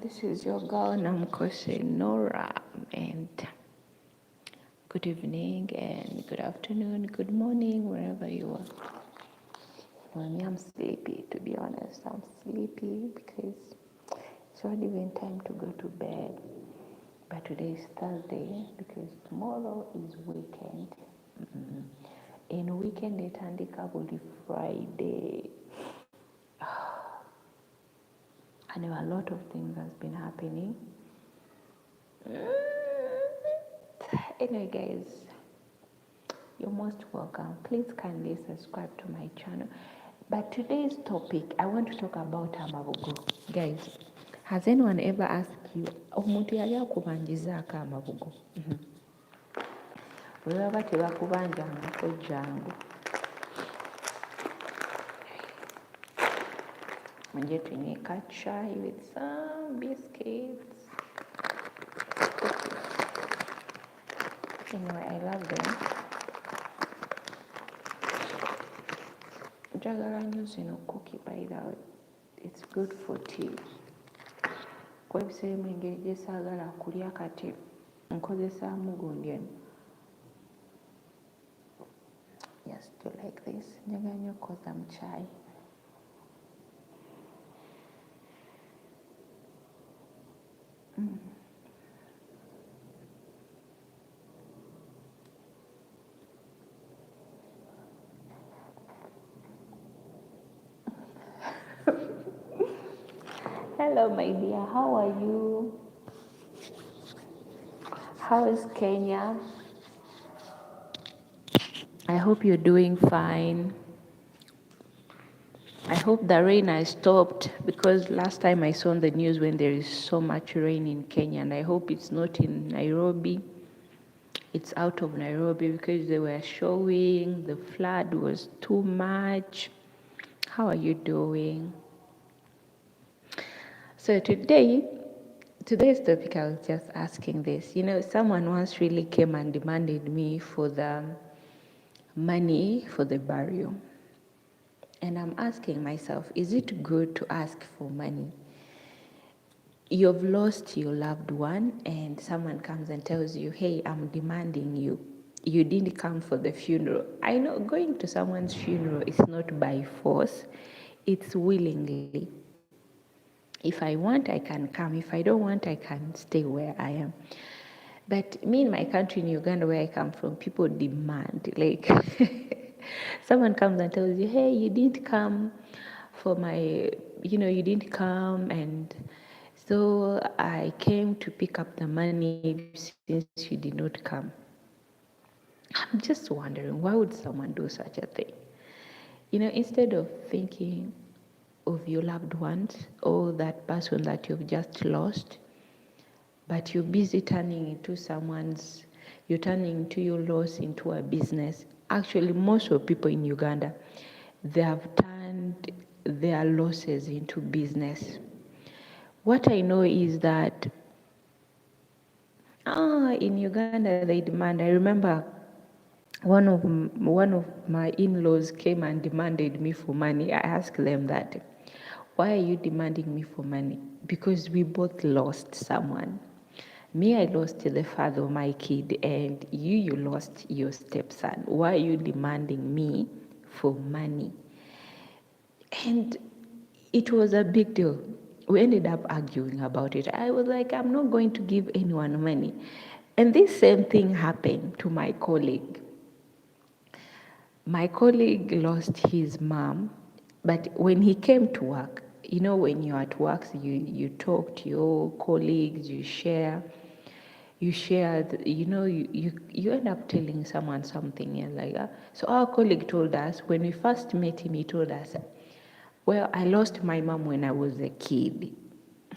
This is your girl Namukose Norah, and good evening and good afternoon, good morning, wherever you are. For me, I'm sleepy, to be honest. I'm sleepy because it's already been time to go to bed. But today is Thursday because tomorrow is weekend. In weekend, itandika buli Friday. I know a lot of things has been happening. Anyway, guys, you're most welcome. Please kindly subscribe to my channel. But today's topic, I want to talk about amabugo. Guys, has anyone ever asked you, omuntu yali akubanjizaako amabugo? Bwe baba tebakubanjangako jangu. Nje tunywe chai with some biscuits. Anyway, I love them. Njagala nnyo zino cookie, by the way. It's good for tea. Kwa ebiseera ebimu engeri gye saagala kulya kati nkozesaamu gundi eno. Yes, do like this. Njagala nnyo okukoza mu chai. Hello, my dear. How are you? How is Kenya? I hope you're doing fine. I hope the rain has stopped because last time I saw on the news when there is so much rain in Kenya, and I hope it's not in Nairobi. It's out of Nairobi because they were showing the flood was too much. How are you doing? So today's topic, I was just asking this. You know, someone once really came and demanded me for the money for the burial. And I'm asking myself, is it good to ask for money? You've lost your loved one and someone comes and tells you, hey, I'm demanding you. You didn't come for the funeral. I know going to someone's funeral is not by force, it's willingly. If I want, I can come. If I don't want, I can stay where I am. But me in my country, in Uganda, where I come from, people demand, like, someone comes and tells you, hey, you didn't come for my, you didn't come, and so I came to pick up the money since you did not come. I'm just wondering, why would someone do such a thing? Instead of thinking of your loved ones or that person that you've just lost, but you're busy turning your loss into a business. Actually, most of people in Uganda, they have turned their losses into business. What I know is that in Uganda they demand. I remember one of my in-laws came and demanded me for money. I asked them that, why are you demanding me for money? Because we both lost someone. Me, I lost the father of my kid, and you lost your stepson. Why are you demanding me for money? And it was a big deal. We ended up arguing about it. I was like, I'm not going to give anyone money. And this same thing happened to my colleague. My colleague lost his mom, but when he came to work, when you're at work, you talk to your colleagues, you share, you end up telling someone something, and like that. So our colleague told us, when we first met him, he told us, well, I lost my mom when I was a kid.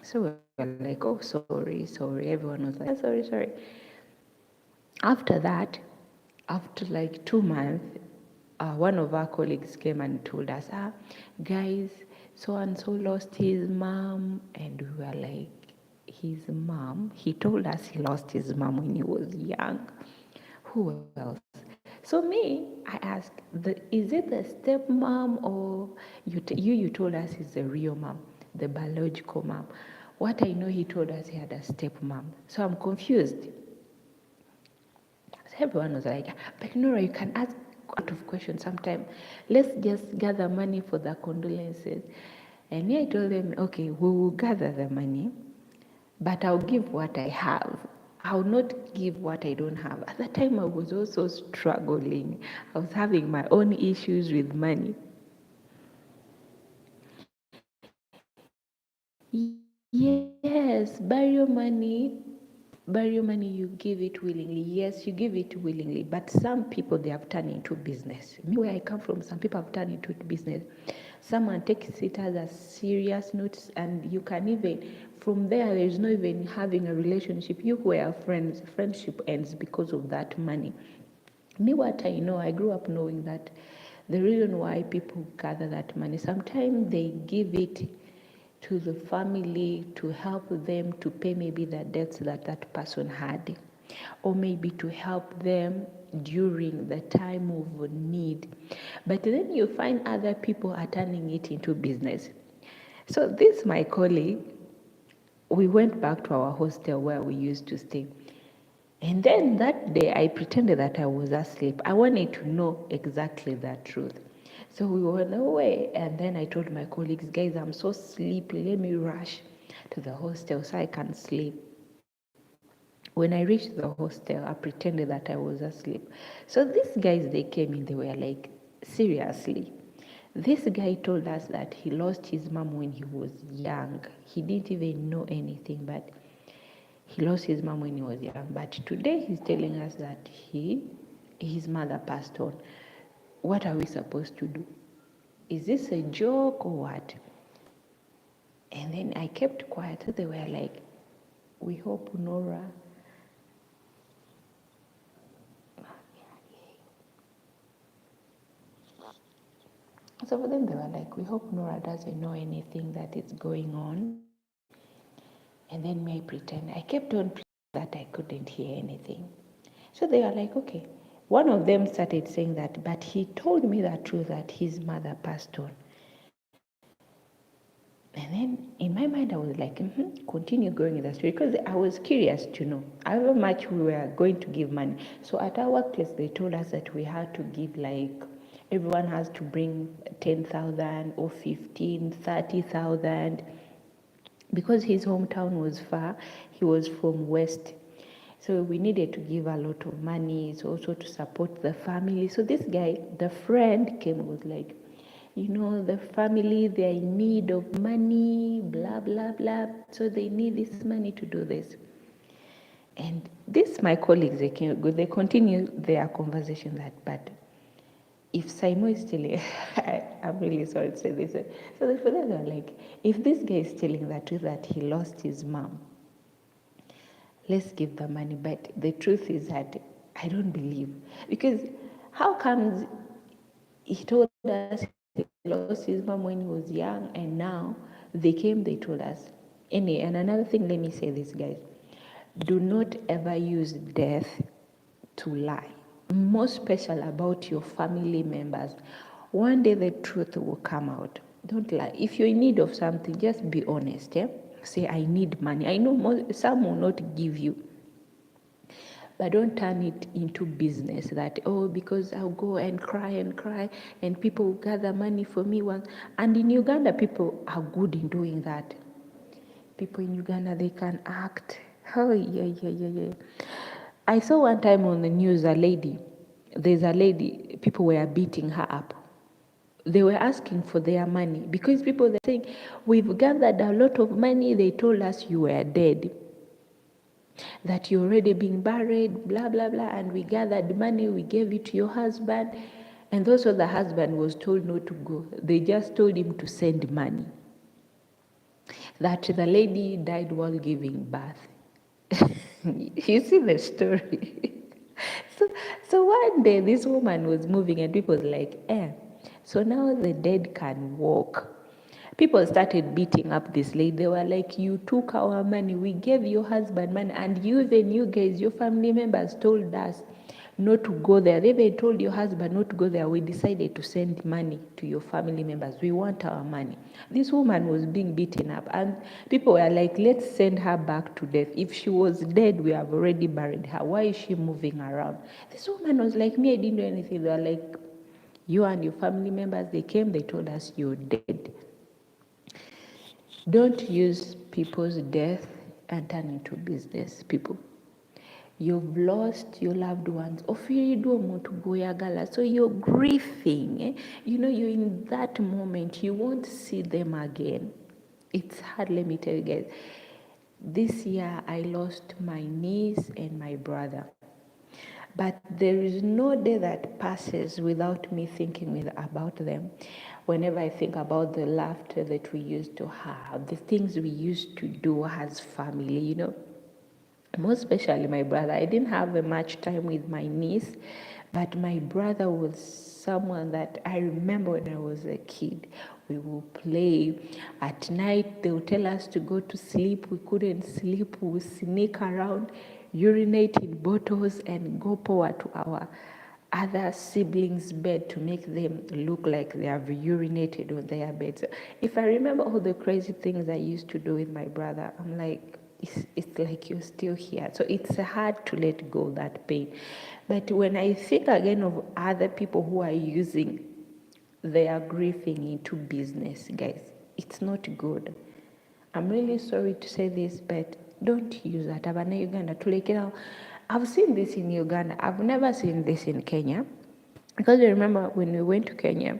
So we were like, oh, sorry. Everyone was like, sorry. After that, after like 2 months, one of our colleagues came and told us, guys, so-and-so lost his mom. And we were like, his mom? He told us he lost his mom when he was young. Who else? So me, I asked, is it the stepmom or you told us is the real mom, the biological mom? What I know, he told us he had a stepmom. So I'm confused. So everyone was like, but Nora, you can ask a lot of questions sometime. Let's just gather money for the condolences. And I told them, okay, we will gather the money, but I'll give what I have. I'll not give what I don't have. At that time, I was also struggling. I was having my own issues with money. Yes, borrow money, you give it willingly. Yes, you give it willingly, but some people, they have turned into business. Me, where I come from, some people have turned into business. Someone takes it as a serious note, and you can even, from there's not even having a relationship. You were friends, friendship ends because of that money. Me, what I know, I grew up knowing that the reason why people gather that money, sometimes they give it to the family to help them to pay maybe the debts that that person had, or maybe to help them during the time of need. But then you find other people are turning it into business. So this, my colleague, we went back to our hostel where we used to stay. And then that day, I pretended that I was asleep. I wanted to know exactly the truth. So we went away, and then I told my colleagues, guys, I'm so sleepy. Let me rush to the hostel so I can sleep. When I reached the hostel, I pretended that I was asleep. So these guys, they came in, they were like, seriously. This guy told us that he lost his mom when he was young. He didn't even know anything, but he lost his mom when he was young. But today he's telling us that his mother passed on. What are we supposed to do? Is this a joke or what? And then I kept quiet. So they were like, we hope Nora. So for them, they were like, we hope Nora doesn't know anything that is going on. And then me, I pretend. I kept on pretending that I couldn't hear anything. So they were like, okay. One of them started saying that, but he told me the truth that his mother passed on. And then in my mind, I was like, continue going with the story, because I was curious to know however much we were going to give money. So at our workplace, they told us that we had to give, like, everyone has to bring 10,000 or 15, 30,000. Because his hometown was far, he was from West. So we needed to give a lot of money, so also to support the family. So this guy, the friend came and was like, the family, they're in need of money, blah, blah, blah. So they need this money to do this. And this, my colleagues, they continue their conversation that, but if Simon is telling, I'm really sorry to say this. So for them, they're like, if this guy is telling the truth that he lost his mom, let's give the money. But the truth is that I don't believe. Because how comes he told us he lost his mom when he was young, and now they came, they told us. And another thing, let me say this, guys. Do not ever use death to lie. Most special about your family members. One day the truth will come out. Don't lie. If you're in need of something, just be honest. Yeah? Say, I need money. I know some will not give you. But don't turn it into business that, because I'll go and cry, and people will gather money for me once. And in Uganda, people are good in doing that. People in Uganda, they can act. Oh, yeah. I saw one time on the news there's a lady, people were beating her up. They were asking for their money because people were saying, we've gathered a lot of money, they told us you were dead, that you're already being buried, blah, blah, blah, and we gathered money, we gave it to your husband. And also the husband was told not to go. They just told him to send money. That the lady died while giving birth. You see the story. So one day this woman was moving and people were like, so now the dead can walk. People started beating up this lady. They were like, you took our money, we gave your husband money, and you guys, your family members told us not to go there. They even told your husband not to go there. We decided to send money to your family members. We want our money. This woman was being beaten up, and people were like, let's send her back to death. If she was dead, we have already buried her. Why is she moving around? This woman was like, me, I didn't do anything. They were like, you and your family members, they came, they told us you're dead. Don't use people's death and turn into business, people. You've lost your loved ones. So you're grieving. You're in that moment. You won't see them again. It's hard, let me tell you guys. This year, I lost my niece and my brother. But there is no day that passes without me thinking about them. Whenever I think about the laughter that we used to have, the things we used to do as family, most especially my brother. I didn't have much time with my niece, but my brother was someone that I remember when I was a kid. We will play. At night, they would tell us to go to sleep. We couldn't sleep. We would sneak around, urinate in bottles, and go pour to our other siblings' bed to make them look like they have urinated on their bed. So if I remember all the crazy things I used to do with my brother, I'm like, it's like you're still here. So it's hard to let go of that pain. But when I think again of other people who are using their grieving into business, guys, it's not good. I'm really sorry to say this, but don't use that. Uganda. I've seen this in Uganda. I've never seen this in Kenya. Because I remember when we went to Kenya,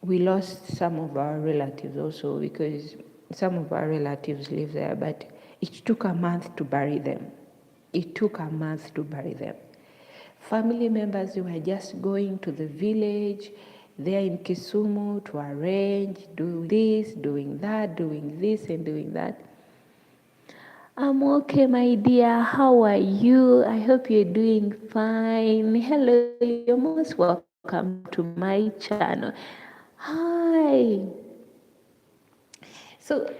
we lost some of our relatives also because some of our relatives live there, but it took a month to bury them. It took a month to bury them. Family members were just going to the village there in Kisumu to arrange, doing this, doing that, doing this and doing that. I'm okay, my dear. How are you? I hope you're doing fine. Hello, you're most welcome to my channel. Hi. So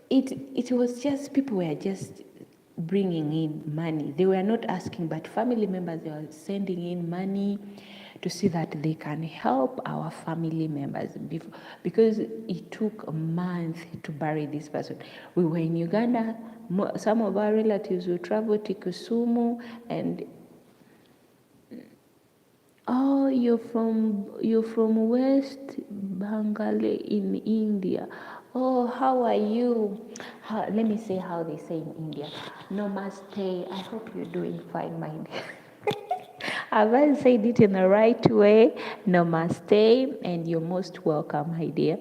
it was just, people were just bringing in money. They were not asking, but family members, they were sending in money to see that they can help our family members because it took a month to bury this person. We were in Uganda. Some of our relatives will travel to Kisumu and oh, you're from West Bengal in India. Oh, how are you? Let me say how they say in India. Namaste. I hope you're doing fine, my dear. Have I said it in the right way? Namaste, and you're most welcome, my dear.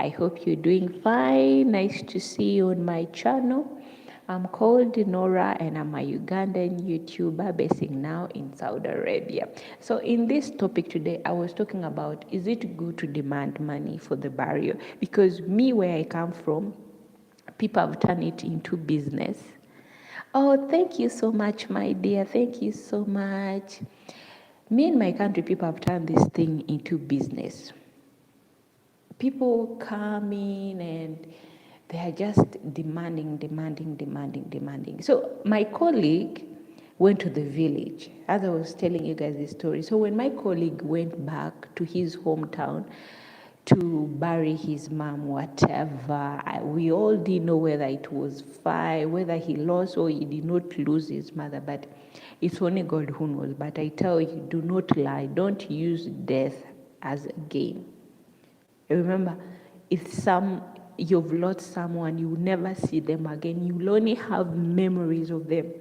I hope you're doing fine. Nice to see you on my channel. I'm called Norah and I'm a Ugandan YouTuber based now in Saudi Arabia. So in this topic today, I was talking about, is it good to demand money for the burial? Because me, where I come from, people have turned it into business. Oh, thank you so much, my dear. Thank you so much. Me in my country, people have turned this thing into business. People come in and they are just demanding. So my colleague went to the village, as I was telling you guys this story. So when my colleague went back to his hometown to bury his mom, whatever, we all didn't know whether it was fine, whether he lost or he did not lose his mother, but it's only God who knows. But I tell you, do not lie. Don't use death as a game. Remember, if you've lost someone, you will never see them again. You will only have memories of them.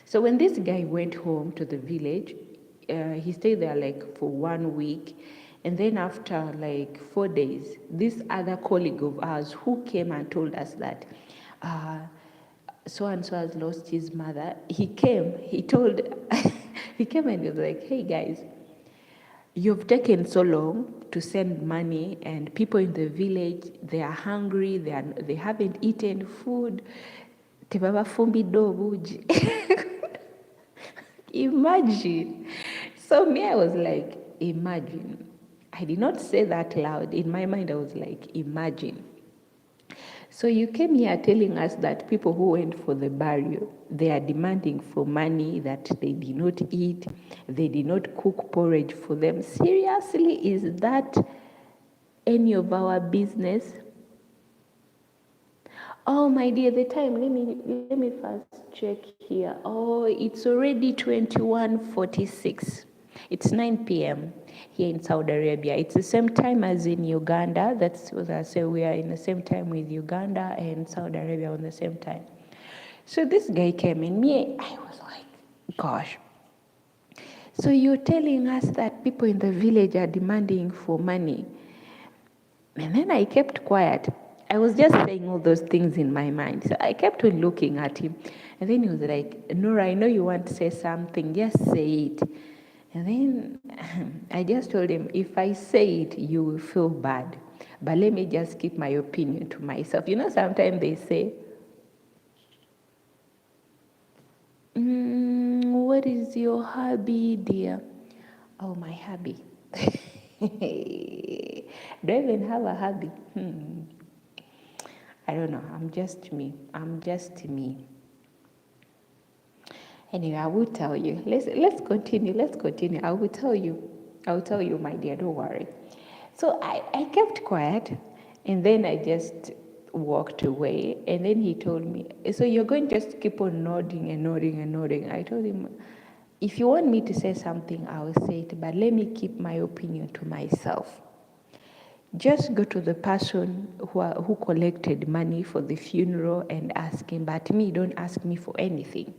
So when this guy went home to the village, he stayed there like for 1 week. And then after like 4 days, this other colleague of ours who came and told us that so-and-so has lost his mother, he came and he was like, hey guys, you've taken so long to send money and people in the village, they are hungry, they haven't eaten food. Imagine. So me, I was like, imagine. I did not say that loud. In my mind, I was like, imagine. So you came here telling us that people who went for the burial, they are demanding for money that they did not eat, they did not cook porridge for them. Seriously, is that any of our business? Oh my dear, the time, let me first check here. Oh, it's already 21:46. It's 9 p.m. here in Saudi Arabia. It's the same time as in Uganda. That's what I say. We are in the same time with Uganda and Saudi Arabia on the same time. So this guy came in. I was like, gosh. So you're telling us that people in the village are demanding for money. And then I kept quiet. I was just saying all those things in my mind. So I kept on looking at him. And then he was like, Nora, I know you want to say something. Just say it. And then I just told him, if I say it, you will feel bad. But let me just keep my opinion to myself. You know, sometimes they say, what is your hobby, dear? Oh, my hobby. Do I even have a hobby? I don't know. I'm just me. Anyway, I will tell you. Let's continue. I will tell you. My dear. Don't worry. So I kept quiet, and then I just walked away. And then he told me, "So you're going to just keep on nodding and nodding and nodding." I told him, "If you want me to say something, I will say it. But let me keep my opinion to myself. Just go to the person who collected money for the funeral and ask him, but me, don't ask me for anything."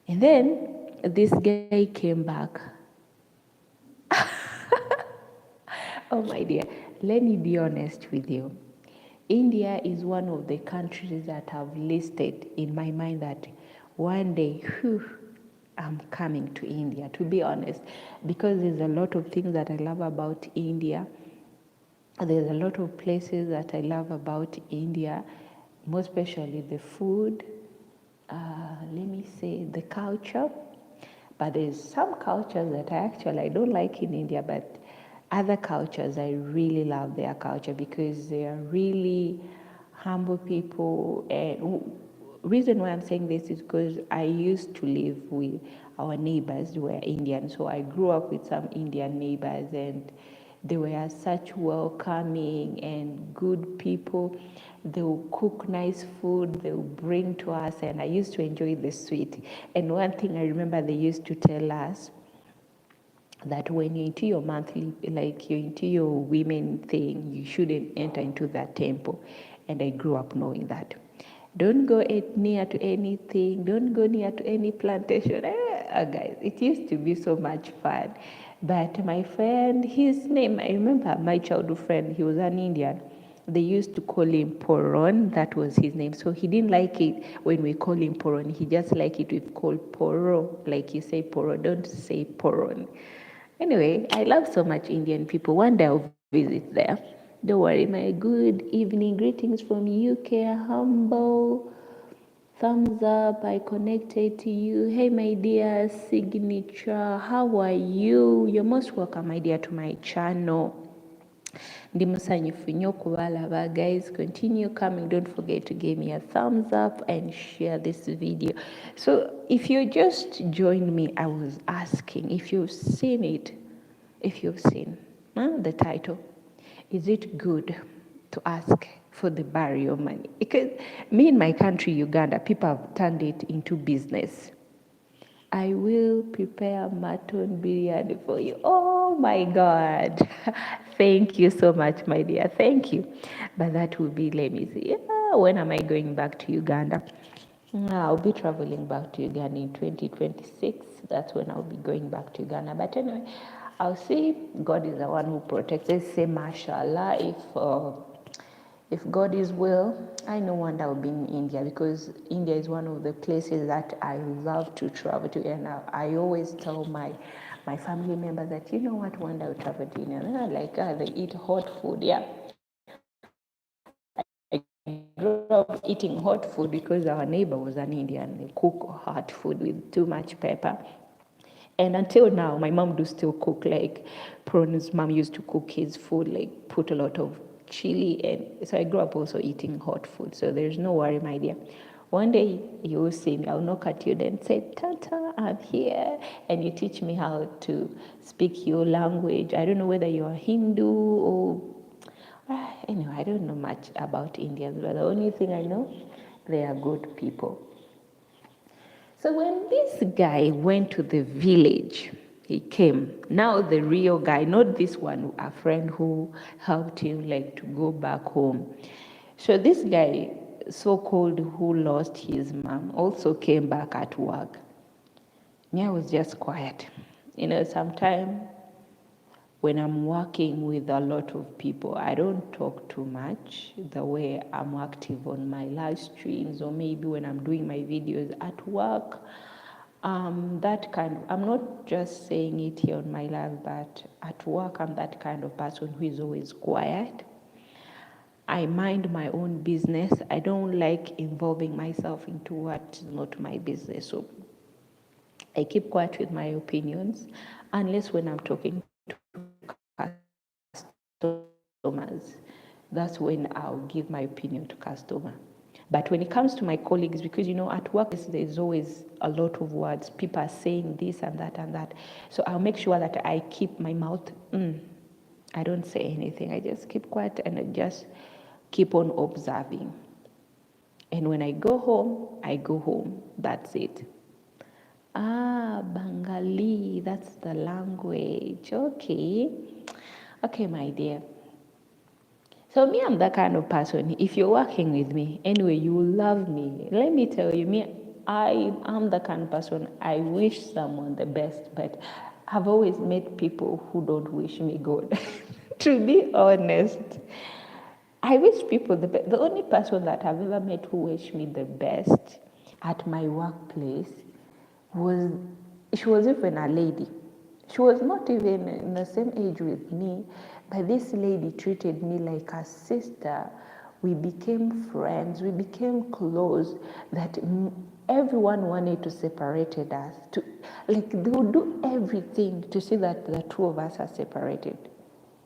And then this guy came back. Oh my dear, let me be honest with you. India is one of the countries that I've listed in my mind that one day, I'm coming to India, to be honest, because there's a lot of things that I love about India. There's a lot of places that I love about India, most especially the food, let me say the culture. But there's some cultures that I don't like in India, but other cultures I really love their culture because they are really humble people. And reason why I'm saying this is because I used to live with our neighbors who were Indian, so I grew up with some Indian neighbors, and they were such welcoming and good people. They will cook nice food, they will bring to us, and I used to enjoy the sweet. And one thing I remember they used to tell us, that when you're into your monthly, like you're into your women thing, you shouldn't enter into that temple. And I grew up knowing that. Don't go near to anything, don't go near to any plantation. Guys, it used to be so much fun. But my friend, his name, I remember my childhood friend, he was an Indian. They used to call him Poron, that was his name. So he didn't like it when we call him Poron. He just liked it if called Poro, like you say Poro, don't say Poron. Anyway, I love so much Indian people. One day I'll visit there. Don't worry, my good evening. Greetings from UK. Humble. Thumbs up. I connected to you. Hey, my dear Signature. How are you? You're most welcome, my dear, to my channel. Ndi musanyufu nnyo kubalaba. Guys, continue coming. Don't forget to give me a thumbs up and share this video. So if you just joined me, I was asking if you've seen it, the title, is it good to ask for the burial money? Because me in my country, Uganda, people have turned it into business. I will prepare mutton biryani for you. Oh my God. Thank you so much, my dear. Thank you. But that will be, let me see. When am I going back to Uganda? I'll be traveling back to Uganda in 2026. That's when I'll be going back to Uganda. But anyway, I'll see. God is the one who protects. Let's say, mashallah, if God is will, I know one day I'll be in India, because India is one of the places that I love to travel to. And I always tell my family members that, you know what, one day I'll travel to India. And they're like, they eat hot food. Yeah. I grew up eating hot food because our neighbor was an Indian. They cook hot food with too much pepper. And until now, my mom do still cook, like Pron's mom used to cook his food, like put a lot of chili, and so I grew up also eating hot food. So there's no worry, my dear. One day you will see me, I'll knock at you then say, Tata, I'm here. And you teach me how to speak your language. I don't know whether you're Hindu or, anyway, I don't know much about Indians, but the only thing I know, they are good people. So when this guy went to the village, he came. Now the real guy, not this one, a friend who helped him like to go back home. So this guy, so-called who lost his mom, also came back at work. Me, I was just quiet. Sometimes when I'm working with a lot of people, I don't talk too much the way I'm active on my live streams, or maybe when I'm doing my videos at work. That kind of, I'm not just saying it here on my live, but at work, I'm that kind of person who is always quiet. I mind my own business. I don't like involving myself into what's not my business. So I keep quiet with my opinions, unless when I'm talking to customers. That's when I'll give my opinion to customer. But when it comes to my colleagues, because at work there's always a lot of words. People are saying this and that and that. So I'll make sure that I keep my mouth. I don't say anything. I just keep quiet and I just keep on observing. And when I go home, I go home. That's it. Bengali, that's the language. Okay. Okay, my dear. So me, I'm that kind of person. If you're working with me, anyway, you will love me. Let me tell you, I am the kind of person, I wish someone the best, but I've always met people who don't wish me good. To be honest, I wish people the best. The only person that I've ever met who wished me the best at my workplace she was even a lady. She was not even in the same age with me, but this lady treated me like a sister. We became friends, we became close, that everyone wanted to separate us. They would do everything to see that the two of us are separated.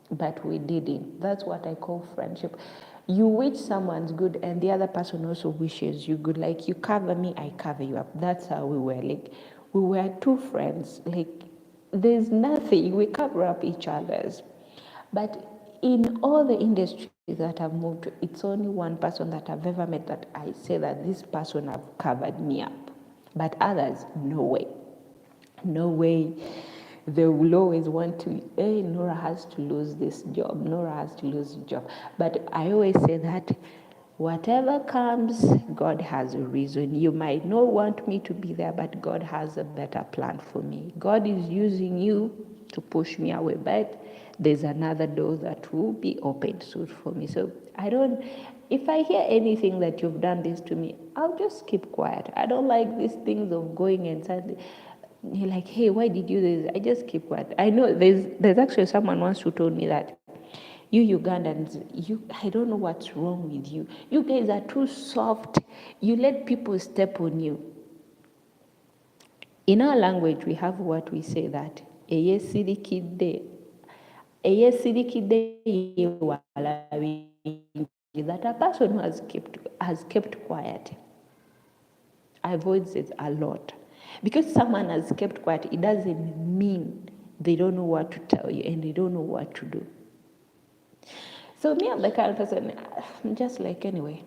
But we didn't. That's what I call friendship. You wish someone's good and the other person also wishes you good. Like you cover me, I cover you up. That's how we were. We were two friends. There's nothing. We cover up each other's. But in all the industries that I've moved to, it's only one person that I've ever met that I say that this person have covered me up. But others, no way. No way. They will always want to, hey, Norah has to lose this job. Norah has to lose the job. But I always say that whatever comes, God has a reason. You might not want me to be there, but God has a better plan for me. God is using you to push me away, but there's another door that will be opened soon for me. So if I hear anything that you've done this to me, I'll just keep quiet. I don't like these things of going and suddenly, you're like, hey, why did you do this? I just keep quiet. I know there's actually someone once who told me that you Ugandans, I don't know what's wrong with you. You guys are too soft. You let people step on you. In our language, we have what we say that that a person who has kept quiet avoids it a lot. Because someone has kept quiet, it doesn't mean they don't know what to tell you and they don't know what to do. So me, I'm the kind of person, I'm just like, anyway,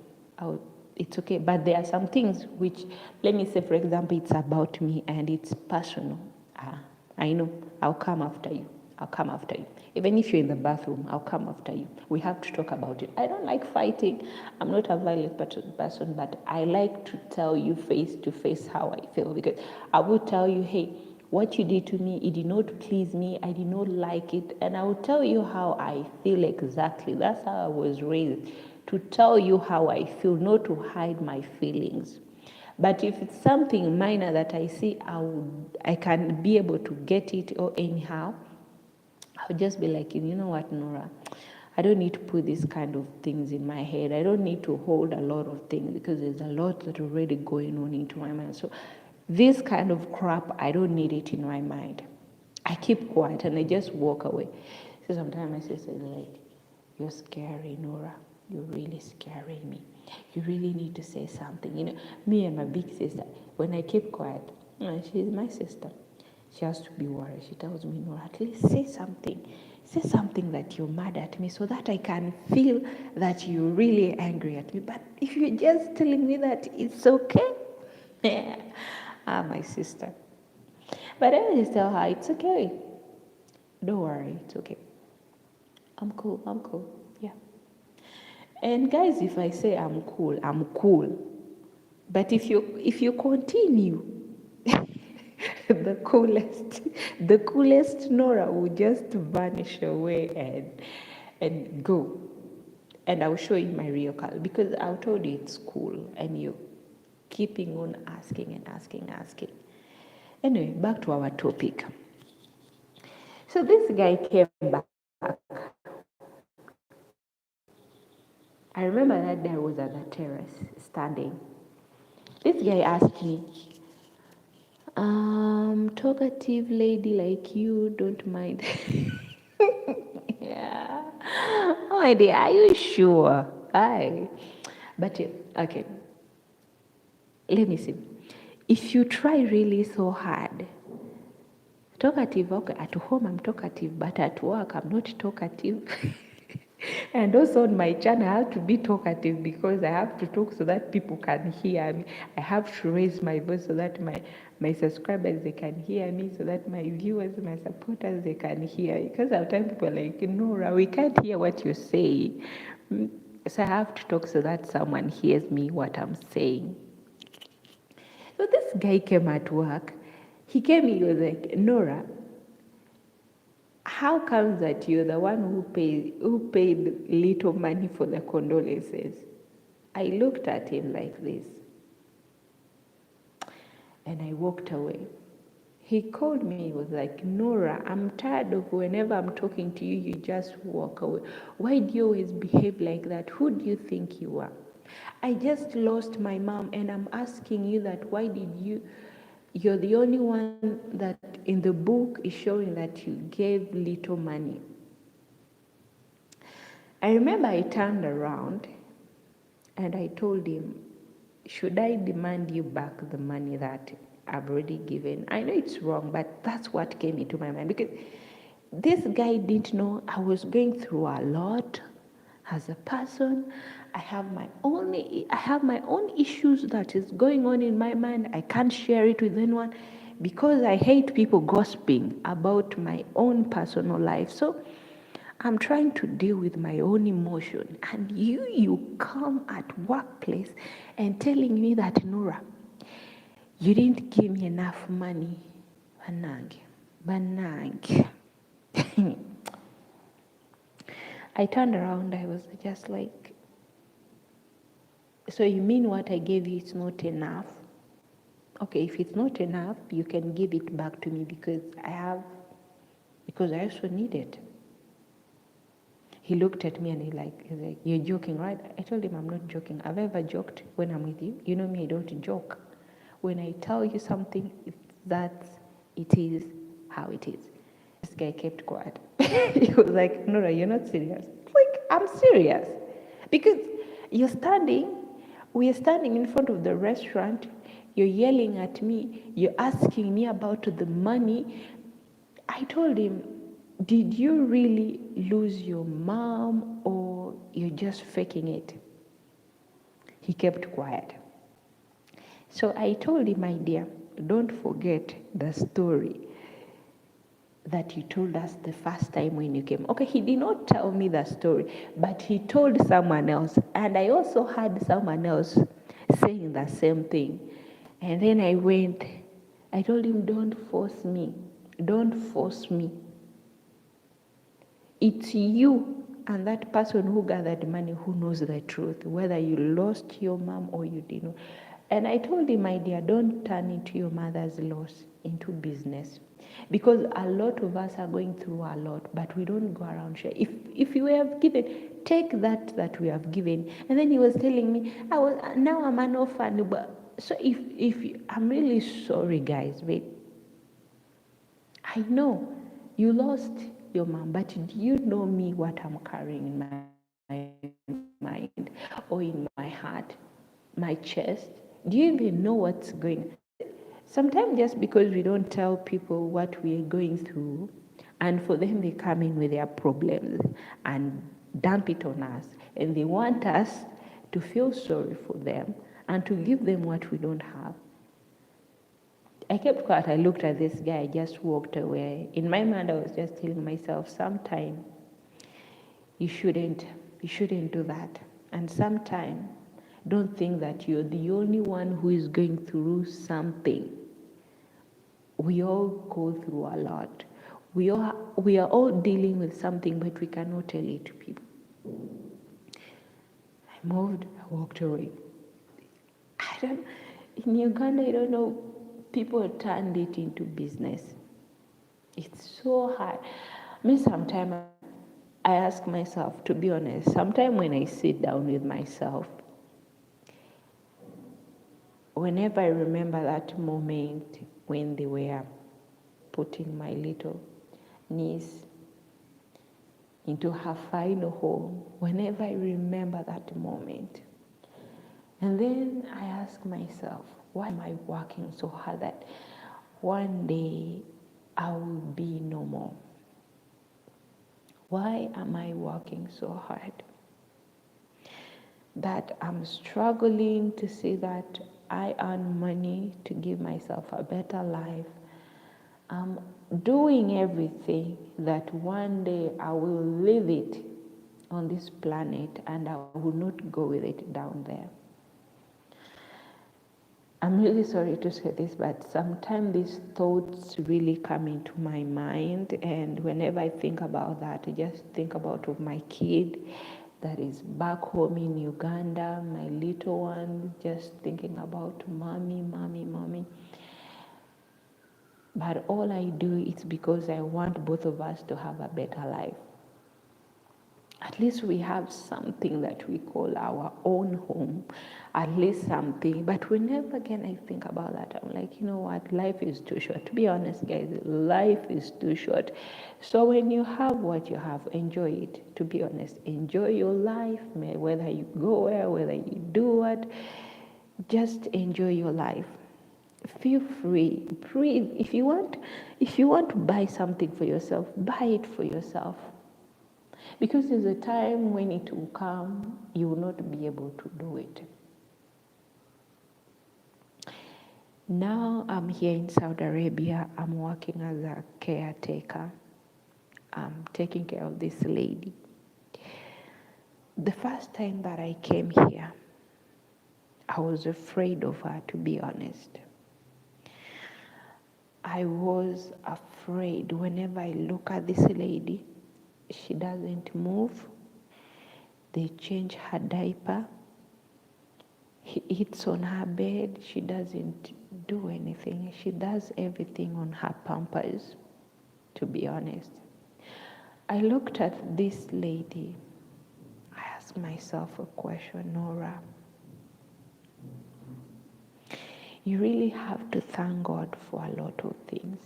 it's okay. But there are some things which, let me say, for example, it's about me and it's personal. I know, I'll come after you. I'll come after you. Even if you're in the bathroom, I'll come after you. We have to talk about it. I don't like fighting. I'm not a violent person, but I like to tell you face to face how I feel, because I will tell you, hey, what you did to me, it did not please me. I did not like it. And I will tell you how I feel exactly. That's how I was raised, to tell you how I feel, not to hide my feelings. But if it's something minor that I see, I can be able to get it or anyhow, I'll just be like, you know what, Norah, I don't need to put these kind of things in my head. I don't need to hold a lot of things because there's a lot that already going on into my mind. So this kind of crap, I don't need it in my mind. I keep quiet and I just walk away. So sometimes my sister is like, You're scary, Norah. You're really scaring me. You really need to say something. Me and my big sister, when I keep quiet, she's my sister. She has to be worried. She tells me, Norah, at least say something. Say something that you're mad at me so that I can feel that you're really angry at me. But if you're just telling me that it's okay, yeah. My sister. But I always tell her, it's okay. Don't worry, it's okay. I'm cool, I'm cool. Yeah. And guys, if I say I'm cool, I'm cool. But if you continue, the coolest Nora will just vanish away and go. And I'll show you my real color because I told you it's cool and you're keeping on asking and asking. Anyway, back to our topic. So this guy came back. I remember that day I was at the terrace standing. This guy asked me, talkative lady like you, don't mind. Yeah. Oh my dear, are you sure? Aye. But okay, let me see. If you try really so hard, talkative, okay, at home I'm talkative, but at work I'm not talkative. And also on my channel, I have to be talkative because I have to talk so that people can hear me. I have to raise my voice so that my subscribers, they can hear me, so that my viewers, my supporters, they can hear. Because sometimes people are like, Nora, we can't hear what you say. So I have to talk so that someone hears me, what I'm saying. So this guy came at work. He came, he was like, Nora, how comes that you're the one who paid little money for the condolences? I looked at him like this, and I walked away. He called me, he was like, Nora, I'm tired of whenever I'm talking to you, you just walk away. Why do you always behave like that? Who do you think you are? I just lost my mom, and I'm asking you that why did you're the only one that in the book is showing that you gave little money. I remember I turned around and I told him, should I demand you back the money that I've already given? I know it's wrong, but that's what came into my mind because this guy didn't know I was going through a lot as a person. I have my own issues that is going on in my mind. I can't share it with anyone because I hate people gossiping about my own personal life. So I'm trying to deal with my own emotion, and you come at workplace and telling me that, Nora, you didn't give me enough money. Banang. I turned around, I was just like, so you mean what I gave you is not enough? Okay, if it's not enough, you can give it back to me because I also need it. He looked at me and he's like, you're joking, right? I told him I'm not joking. Have I ever joked when I'm with you? You know me, I don't joke. When I tell you something, it is how it is. This guy kept quiet. He was like, Nora, you're not serious. It's like, I'm serious. Because we are standing in front of the restaurant, you're yelling at me, you're asking me about the money. I told him, did you really lose your mom or you're just faking it? He kept quiet. So I told him, my dear, don't forget the story that you told us the first time when you came. Okay, he did not tell me the story, but he told someone else. And I also heard someone else saying the same thing. And then I told him, don't force me. Don't force me. It's you and that person who gathered money who knows the truth, whether you lost your mom or you didn't. And I told him, my dear, don't turn into your mother's loss into business. Because a lot of us are going through a lot, but we don't go around share. If you have given, take that we have given. And then he was telling me, now I'm an orphan. But so I'm really sorry, guys, but I know you lost your mom, but do you know me, what I'm carrying in my mind or in my heart, my chest? Do you even know what's going on? Sometimes just because we don't tell people what we're going through, and for them they come in with their problems and dump it on us, and they want us to feel sorry for them and to give them what we don't have. I kept quiet. I looked at this guy. I just walked away. In my mind, I was just telling myself, sometime you shouldn't, you shouldn't do that. And sometime, don't think that you're the only one who is going through something. We all go through a lot. We are all dealing with something, but we cannot tell it to people. I moved. I walked away. In Uganda, I don't know, people turned it into business. It's so hard. Sometimes I ask myself, to be honest, sometimes when I sit down with myself, whenever I remember that moment when they were putting my little niece into her final home, whenever I remember that moment, and then I ask myself, why am I working so hard that one day I will be normal? Why am I working so hard? That I'm struggling to see that I earn money to give myself a better life. I'm doing everything that one day I will leave it on this planet and I will not go with it down there. I'm really sorry to say this, but sometimes these thoughts really come into my mind, and whenever I think about that, I just think about my kid that is back home in Uganda, my little one, just thinking about mommy, mommy, mommy. But all I do is because I want both of us to have a better life. At least we have something that we call our own home, at least something. But whenever again I think about that, I'm like, you know what, life is too short. To be honest, guys, life is too short. So when you have what you have, enjoy it. To be honest, enjoy your life, whether you go where, whether you do what, just enjoy your life. Feel free, breathe. If you want to buy something for yourself, buy it for yourself. Because there's a time when it will come, you will not be able to do it. Now I'm here in Saudi Arabia. I'm working as a caretaker. I'm taking care of this lady. The first time that I came here, I was afraid of her, to be honest. I was afraid. Whenever I look at this lady, she doesn't move. They change her diaper. He eats on her bed. She doesn't do anything. She does everything on her pampers, to be honest. I looked at this lady. I asked myself a question, Nora. You really have to thank God for a lot of things.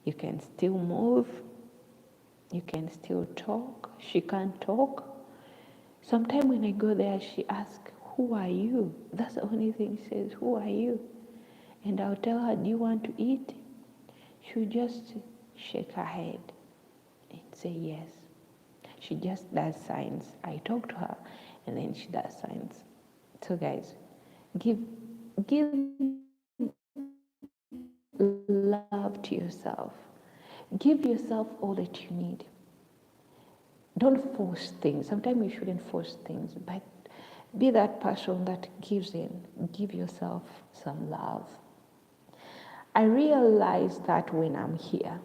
You can still move. You can still talk. She can't talk. Sometimes when I go there, she asks, who are you? That's the only thing she says, who are you? And I'll tell her, do you want to eat? She'll just shake her head and say yes. She just does signs. I talk to her and then she does signs. So guys, give love to yourself. Give yourself all that you need. Don't force things. Sometimes you shouldn't force things, but be that person that gives in. Give yourself some love. I realize that when I'm here,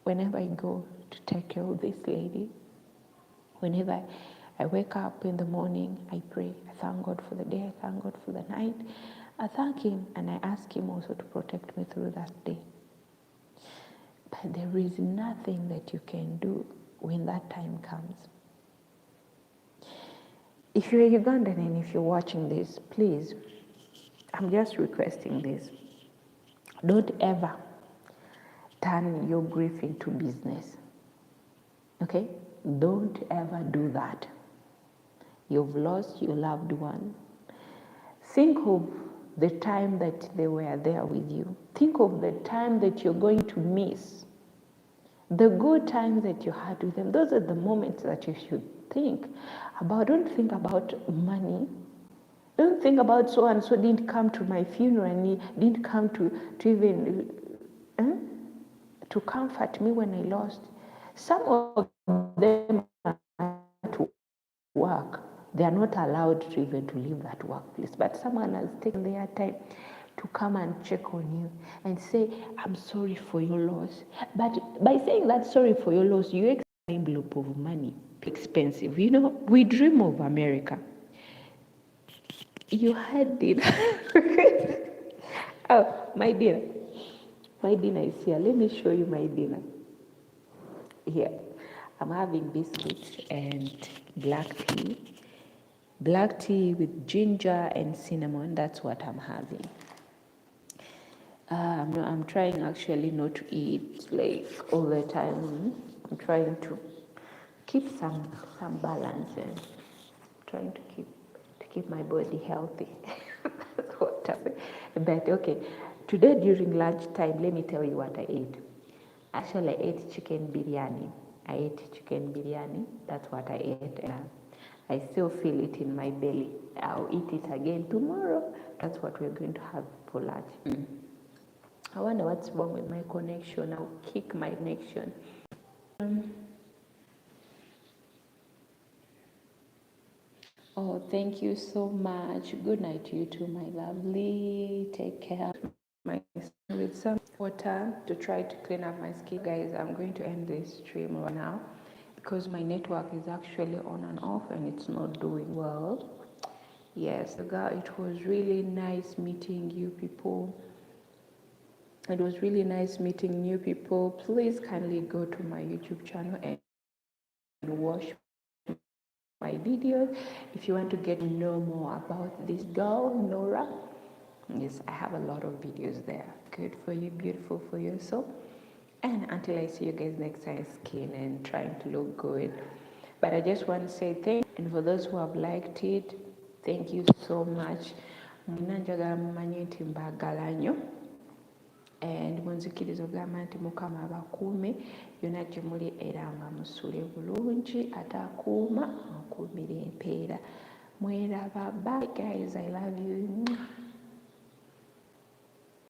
whenever I go to take care of this lady, whenever I wake up in the morning, I pray. I thank God for the day. I thank God for the night. I thank Him and I ask Him also to protect me through that day. But there is nothing that you can do when that time comes. If you're Ugandan and if you're watching this, please, I'm just requesting this. Don't ever, turn your grief into business. Okay? Don't ever do that. You've lost your loved one. Think of the time that they were there with you. Think of the time that you're going to miss. The good times that you had with them. Those are the moments that you should think about. Don't think about money. Don't think about so and so didn't come to my funeral and he didn't come to even to comfort me when I lost. Some of them are at work. They are not allowed to even to leave that workplace. But someone has taken their time to come and check on you and say, I'm sorry for your loss. But by saying that sorry for your loss, you expect an envelope of money. Expensive. You know, we dream of America. You had dinner. Oh, my dinner. My dinner is here. Let me show you my dinner. Here. I'm having biscuits and black tea. Black tea with ginger and cinnamon. That's what I'm having. I'm trying actually not to eat like all the time. I'm trying to keep some balance and trying to keep my body healthy. That's what I'm. But okay, today during lunchtime, let me tell you what I ate. Actually, I ate chicken biryani. That's what I ate, and I still feel it in my belly. I'll eat it again tomorrow. That's what we're going to have for lunch. I wonder what's wrong with my connection. I'll kick my connection. Oh, thank you so much. Good night to you too, my lovely. Take care. My with some water to try to clean up my skin. Guys, I'm going to end this stream right now because my network is actually on and off and it's not doing well. Yes, it was really nice meeting you people. It was really nice meeting new people. Please kindly go to my YouTube channel and watch my videos if you want to get to know more about this girl, Nora. Yes, I have a lot of videos there. Good for you, beautiful for you. So, and until I see you guys next time, skin and trying to look good. But I just want to say thank you. And for those who have liked it, thank you so much. And munzikiriza ogamba nti mukama abakuume byonna gye muli era nga musule bulungi ate akuuma akuumira empeera. Mweraba. Bye guys, I love you.